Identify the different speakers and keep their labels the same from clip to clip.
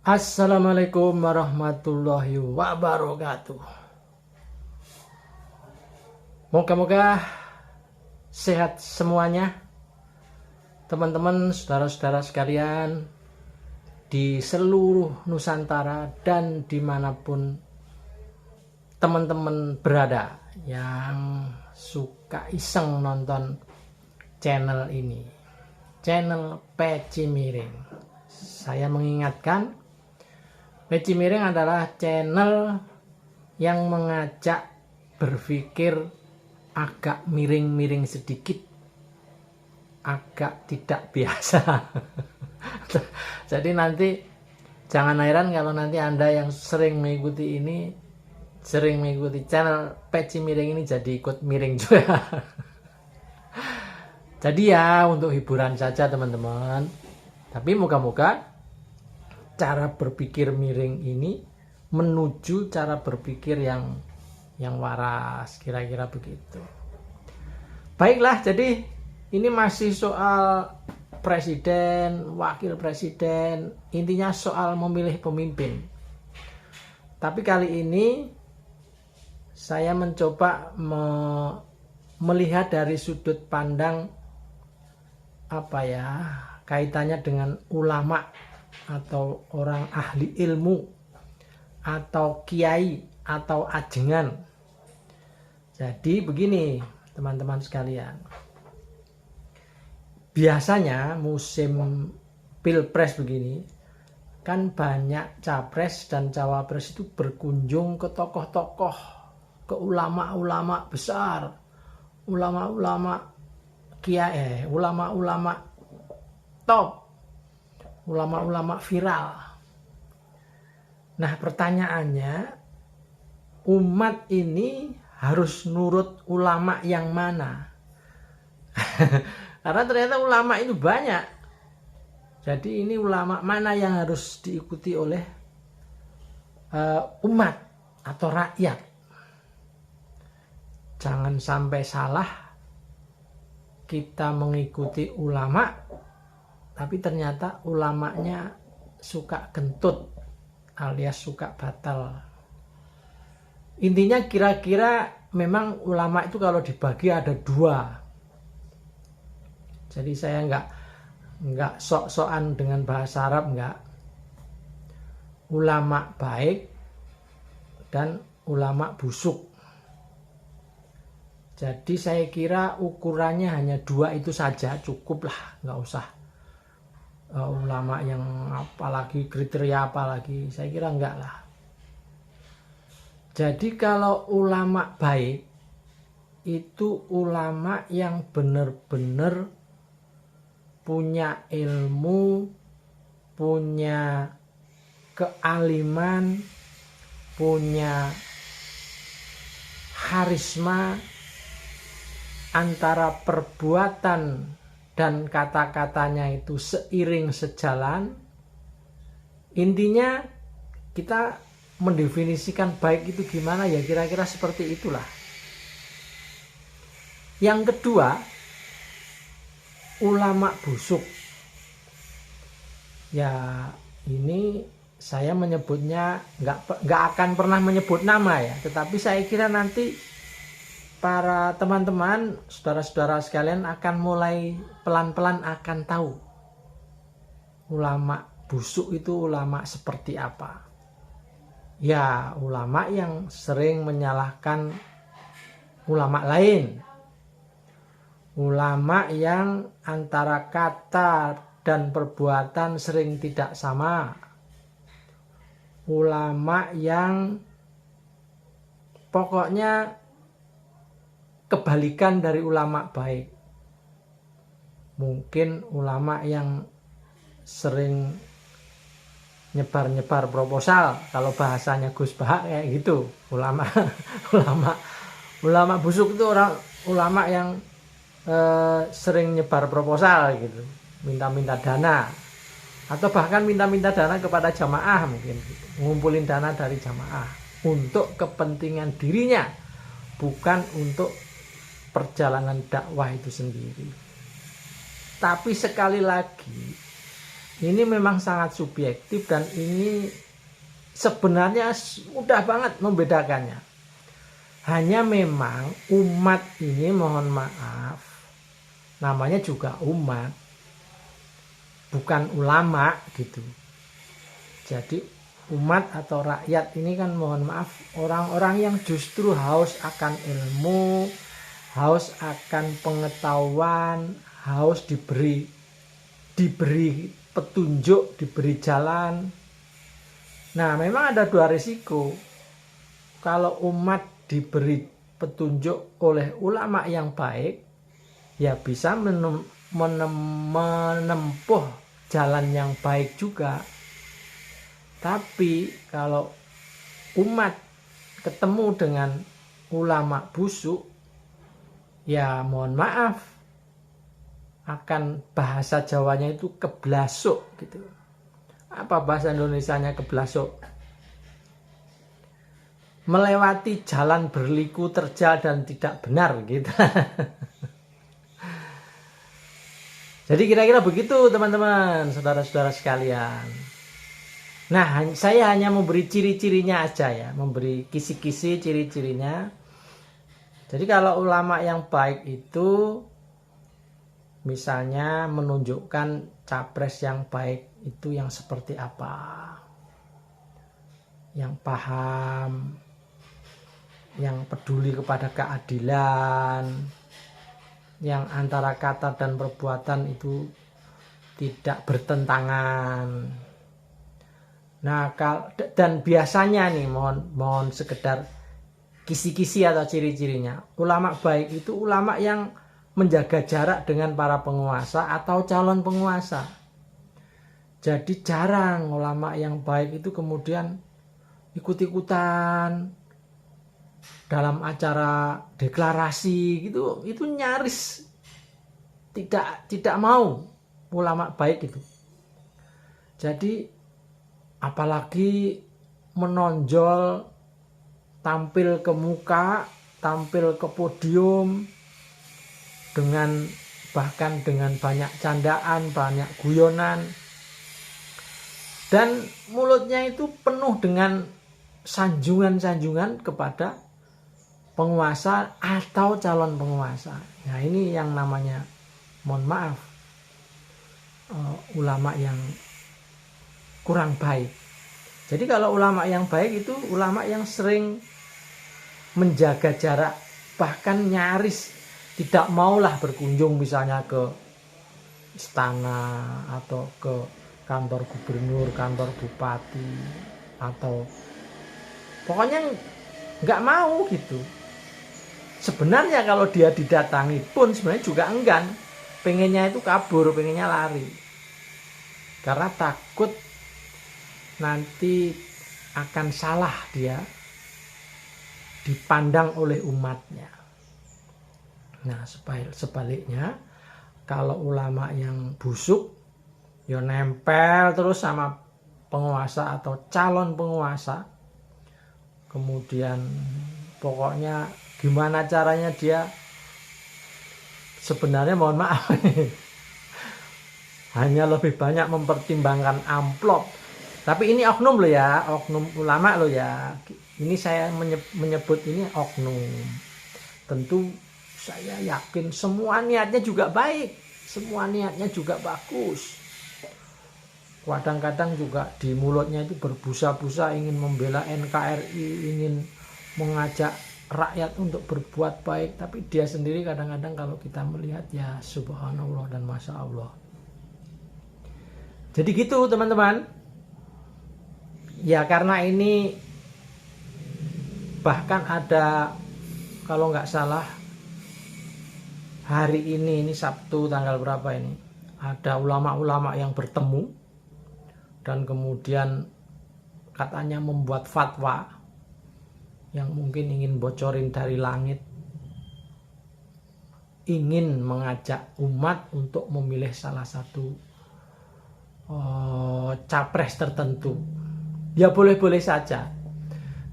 Speaker 1: Assalamualaikum warahmatullahi wabarakatuh. Moga-moga sehat semuanya, teman-teman, saudara-saudara sekalian di seluruh Nusantara dan dimanapun teman-teman berada yang suka iseng nonton channel ini, channel Peci Miring. Saya mengingatkan, Peci Miring adalah channel yang mengajak berpikir agak miring-miring sedikit, agak tidak biasa. Jadi nanti jangan heran kalau nanti Anda yang sering mengikuti ini, sering mengikuti channel Peci Miring ini jadi ikut miring juga. Jadi ya untuk hiburan saja teman-teman. Tapi moga-moga cara berpikir miring ini menuju cara berpikir yang waras, kira-kira begitu. Baiklah, jadi ini masih soal presiden, wakil presiden, intinya soal memilih pemimpin. Tapi kali ini saya mencoba melihat dari sudut pandang kaitannya dengan ulama atau orang ahli ilmu atau kiai atau ajengan. Jadi begini teman-teman sekalian, biasanya musim pilpres begini kan banyak capres dan cawapres itu berkunjung ke tokoh-tokoh, ke ulama-ulama besar, ulama-ulama kiai, ulama-ulama top, ulama-ulama viral. Nah pertanyaannya, umat ini harus nurut ulama yang mana? Karena ternyata ulama itu banyak. Jadi ini ulama mana yang harus diikuti oleh umat atau rakyat? Jangan sampai salah kita mengikuti ulama, tapi ternyata ulamanya suka kentut alias suka batal. Intinya kira-kira memang ulama itu kalau dibagi ada dua. Jadi saya nggak sok-sokan dengan bahasa Arab, nggak. Ulama baik dan ulama busuk. Jadi saya kira ukurannya hanya dua itu saja, cukup lah, nggak usah ulama yang apalagi kriteria apalagi, saya kira enggak lah. Jadi kalau ulama baik itu ulama yang benar-benar punya ilmu, punya kealiman, punya harisma, antara perbuatan dan kata-katanya itu seiring sejalan. Intinya kita mendefinisikan baik itu gimana ya, kira-kira seperti itulah. Yang kedua, ulama busuk. Ya ini saya menyebutnya nggak akan pernah menyebut nama ya, tetapi saya kira nanti para teman-teman, saudara-saudara sekalian akan mulai pelan-pelan akan tahu ulama busuk itu ulama seperti apa. Ya, ulama yang sering menyalahkan ulama lain. Ulama yang antara kata dan perbuatan sering tidak sama. Ulama yang pokoknya kebalikan dari ulama baik. Mungkin ulama yang sering nyebar-nyebar proposal, kalau bahasanya Gus Bahak kayak gitu. Ulama busuk itu ulama yang sering nyebar proposal gitu, minta-minta dana, atau bahkan minta-minta dana kepada jamaah, mungkin gitu. Ngumpulin dana dari jamaah untuk kepentingan dirinya, bukan untuk perjalanan dakwah itu sendiri. Tapi sekali lagi, ini memang sangat subjektif dan ini sebenarnya mudah banget membedakannya. Hanya memang umat ini, mohon maaf, namanya juga umat, bukan ulama gitu. Jadi umat atau rakyat ini kan mohon maaf orang-orang yang justru haus akan ilmu, haus akan pengetahuan, haus diberi petunjuk, diberi jalan. Nah, memang ada dua risiko. Kalau umat diberi petunjuk oleh ulama yang baik, ya bisa menempuh jalan yang baik juga. Tapi kalau umat ketemu dengan ulama busuk, ya mohon maaf, akan bahasa Jawanya itu keblasuk gitu. Apa bahasa Indonesianya keblasuk? Melewati jalan berliku, terjal dan tidak benar gitu. Jadi kira-kira begitu teman-teman, saudara-saudara sekalian. Nah, saya hanya memberi ciri-cirinya aja ya, memberi kisi-kisi ciri-cirinya. Jadi kalau ulama yang baik itu misalnya menunjukkan capres yang baik itu yang seperti apa, yang paham, yang peduli kepada keadilan, yang antara kata dan perbuatan itu tidak bertentangan. Nah, dan biasanya nih mohon sekedar kisi-kisi atau ciri-cirinya. Ulama baik itu ulama yang menjaga jarak dengan para penguasa atau calon penguasa. Jadi jarang ulama yang baik itu kemudian ikut-ikutan dalam acara deklarasi gitu. Itu nyaris tidak mau ulama baik itu. Jadi apalagi menonjol, tampil ke muka, tampil ke podium bahkan dengan banyak candaan, banyak guyonan, dan mulutnya itu penuh dengan sanjungan-sanjungan kepada penguasa atau calon penguasa. Nah, ini yang namanya, mohon maaf, ulama yang kurang baik. Jadi kalau ulama yang baik itu ulama yang sering menjaga jarak, bahkan nyaris tidak maulah berkunjung misalnya ke istana atau ke kantor gubernur, kantor bupati, atau pokoknya nggak mau gitu. Sebenarnya kalau dia didatangi pun sebenarnya juga enggan, pengennya itu kabur, pengennya lari, karena takut nanti akan salah dia dipandang oleh umatnya. Nah, sebaliknya kalau ulama yang busuk ya nempel terus sama penguasa atau calon penguasa, kemudian pokoknya gimana caranya dia sebenarnya, mohon maaf, hanya lebih banyak mempertimbangkan amplop. Tapi ini oknum loh ya, oknum ulama loh ya. Ini saya menyebut ini oknum. Tentu saya yakin semua niatnya juga baik, semua niatnya juga bagus. Kadang-kadang juga di mulutnya itu berbusa-busa ingin membela NKRI, ingin mengajak rakyat untuk berbuat baik. Tapi dia sendiri kadang-kadang kalau kita melihat ya subhanallah dan masya Allah. Jadi gitu teman-teman. Ya karena ini bahkan ada, kalau nggak salah hari ini Sabtu tanggal berapa ini, ada ulama-ulama yang bertemu dan kemudian katanya membuat fatwa yang mungkin ingin bocorin dari langit, ingin mengajak umat untuk memilih salah satu capres tertentu. Ya boleh-boleh saja,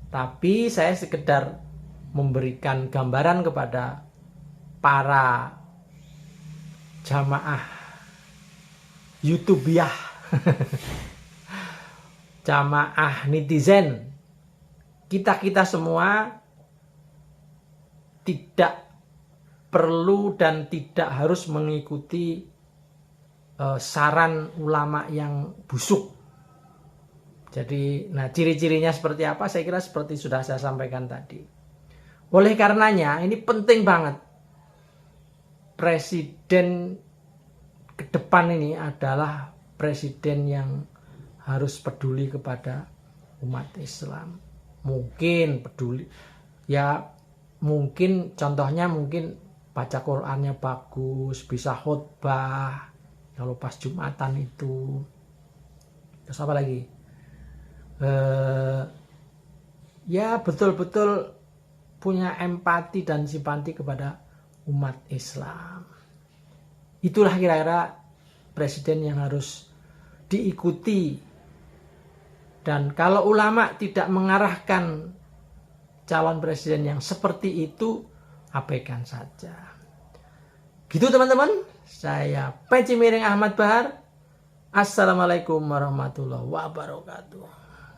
Speaker 1: tapi saya sekedar memberikan gambaran kepada para jamaah YouTubiah jamaah netizen, kita semua tidak perlu dan tidak harus mengikuti saran ulama yang busuk. Jadi, nah ciri-cirinya seperti apa? Saya kira seperti sudah saya sampaikan tadi. Oleh karenanya, ini penting banget. Presiden ke depan ini adalah presiden yang harus peduli kepada umat Islam. Mungkin peduli, ya mungkin contohnya mungkin baca Qur'annya bagus, bisa khutbah kalau pas Jumatan itu. Terus apa lagi? Ya betul-betul punya empati dan simpati kepada umat Islam. Itulah kira-kira presiden yang harus diikuti. Dan kalau ulama tidak mengarahkan calon presiden yang seperti itu, abaikan saja. Gitu teman-teman, saya Peci Miring Ahmad Bahar. Assalamualaikum warahmatullahi wabarakatuh.